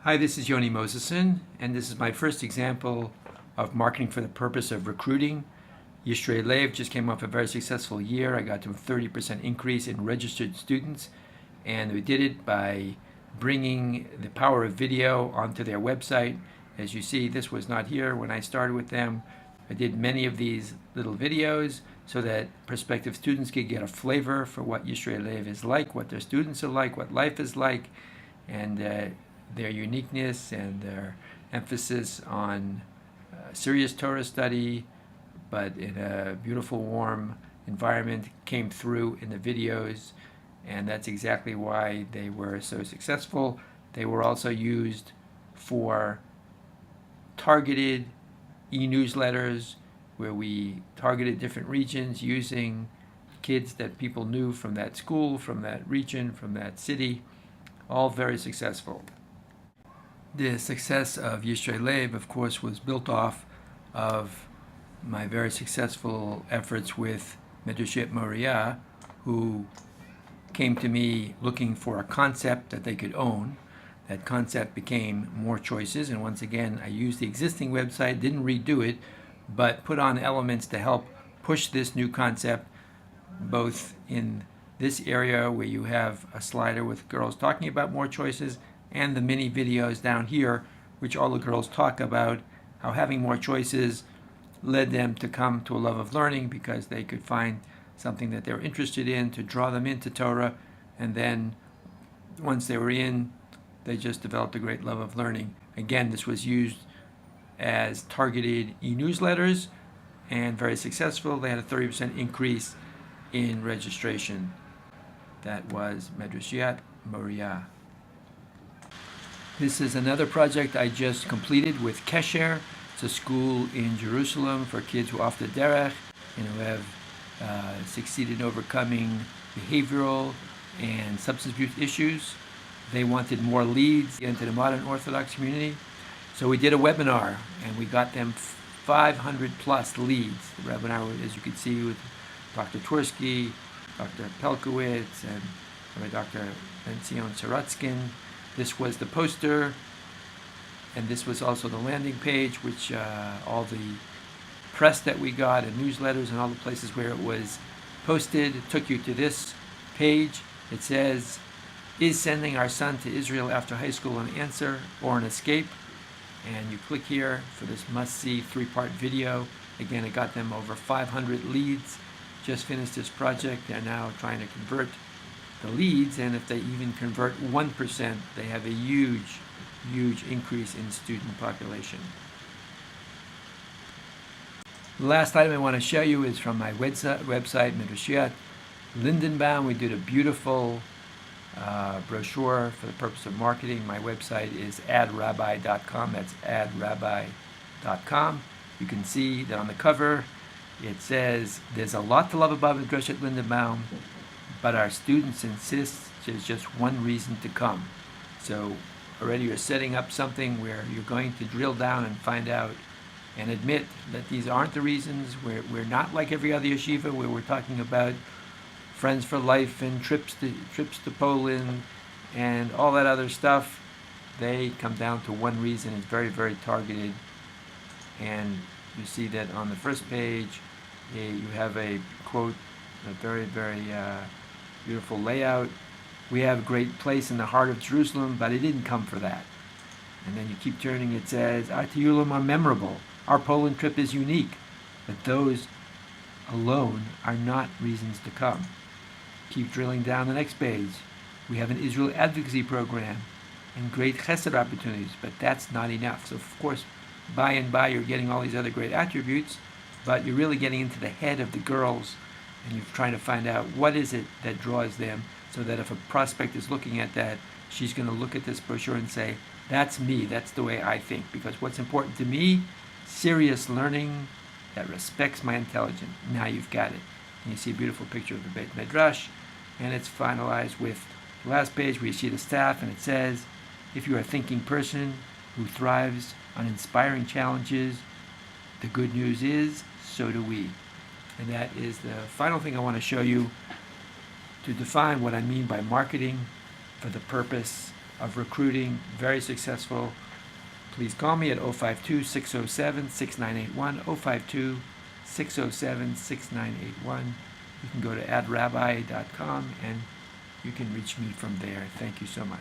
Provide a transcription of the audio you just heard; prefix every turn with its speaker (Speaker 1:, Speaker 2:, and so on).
Speaker 1: Hi, this is Yoni Moseson, and this is my first example of marketing for the purpose of recruiting. Yishrei Lev just came off a very successful year. I got to a 30% increase in registered students, and we did it by bringing the power of video onto their website. As you see, this was not here when I started with them. I did many of these little videos so that prospective students could get a flavor for what Yishrei Lev is like, what their students are like, what life is like, and their uniqueness and their emphasis on serious Torah study, but in a beautiful, warm environment came through in the videos, and that's exactly why they were so successful. They were also used for targeted e-newsletters where we targeted different regions using kids that people knew from that school, from that region, from that city, all very successful. The success of Yishrei Lev, of course, was built off of my very successful efforts with Medrashet Moriah, who came to me looking for a concept that they could own. That concept became More Choices, and once again, I used the existing website, didn't redo it, but put on elements to help push this new concept, both in this area where you have a slider with girls talking about more choices, and the mini videos down here, which all the girls talk about how having more choices led them to come to a love of learning because they could find something that they're interested in to draw them into Torah, and then once they were in, they just developed a great love of learning. Again, this was used as targeted e-newsletters and very successful. They had a 30% increase in registration. That was Medrashet Moriah. This is another project I just completed with Kesher. It's a school in Jerusalem for kids who are off the derech and who have succeeded in overcoming behavioral and substance abuse issues. They wanted more leads into the modern Orthodox community. So we did a webinar and we got them 500 plus leads. The webinar, as you can see, with Dr. Tversky, Dr. Pelkowitz, and Dr. Benzion Saratskin. This was the poster, and this was also the landing page, which all the press that we got and newsletters and all the places where it was posted took you to this page. It says, "Is sending our son to Israel after high school an answer or an escape?" And you click here for this must-see 3-part video. Again, it got them over 500 leads. Just finished this project. They're now trying to convert the leads, and if they even convert 1%, they have a huge increase in student population. The last item I want to show you is from my website, Medrashet Lindenbaum. We did a beautiful brochure for the purpose of marketing. My website is adrabbi.com. That's adrabbi.com. You can see that on the cover it says, "There's a lot to love about Medrashet Lindenbaum, but our students insist there's just one reason to come." So already you're setting up something where you're going to drill down and find out and admit that these aren't the reasons. We're not like every other yeshiva where we're talking about friends for life and trips to Poland and all that other stuff. They come down to one reason. It's very, very targeted. And you see that on the first page, you have a quote, a very, very beautiful layout. "We have a great place in the heart of Jerusalem, but it didn't come for that." And then you keep turning, it says, "Our tiyulim are memorable. Our Poland trip is unique, but those alone are not reasons to come." Keep drilling down the next page. "We have an Israel advocacy program and great chesed opportunities, but that's not enough." So of course, by and by, you're getting all these other great attributes, but you're really getting into the head of the girls, and you're trying to find out what is it that draws them, so that if a prospect is looking at that, she's going to look at this brochure and say, "That's me, that's the way I think." Because what's important to me, serious learning that respects my intelligence. Now you've got it. And you see a beautiful picture of the Beit Midrash, and it's finalized with the last page where you see the staff, and it says, "If you're a thinking person who thrives on inspiring challenges, the good news is, so do we." And that is the final thing I want to show you to define what I mean by marketing for the purpose of recruiting, very successful. Please call me at 052-607-6981, 052-607-6981. You can go to adrabbi.com and you can reach me from there. Thank you so much.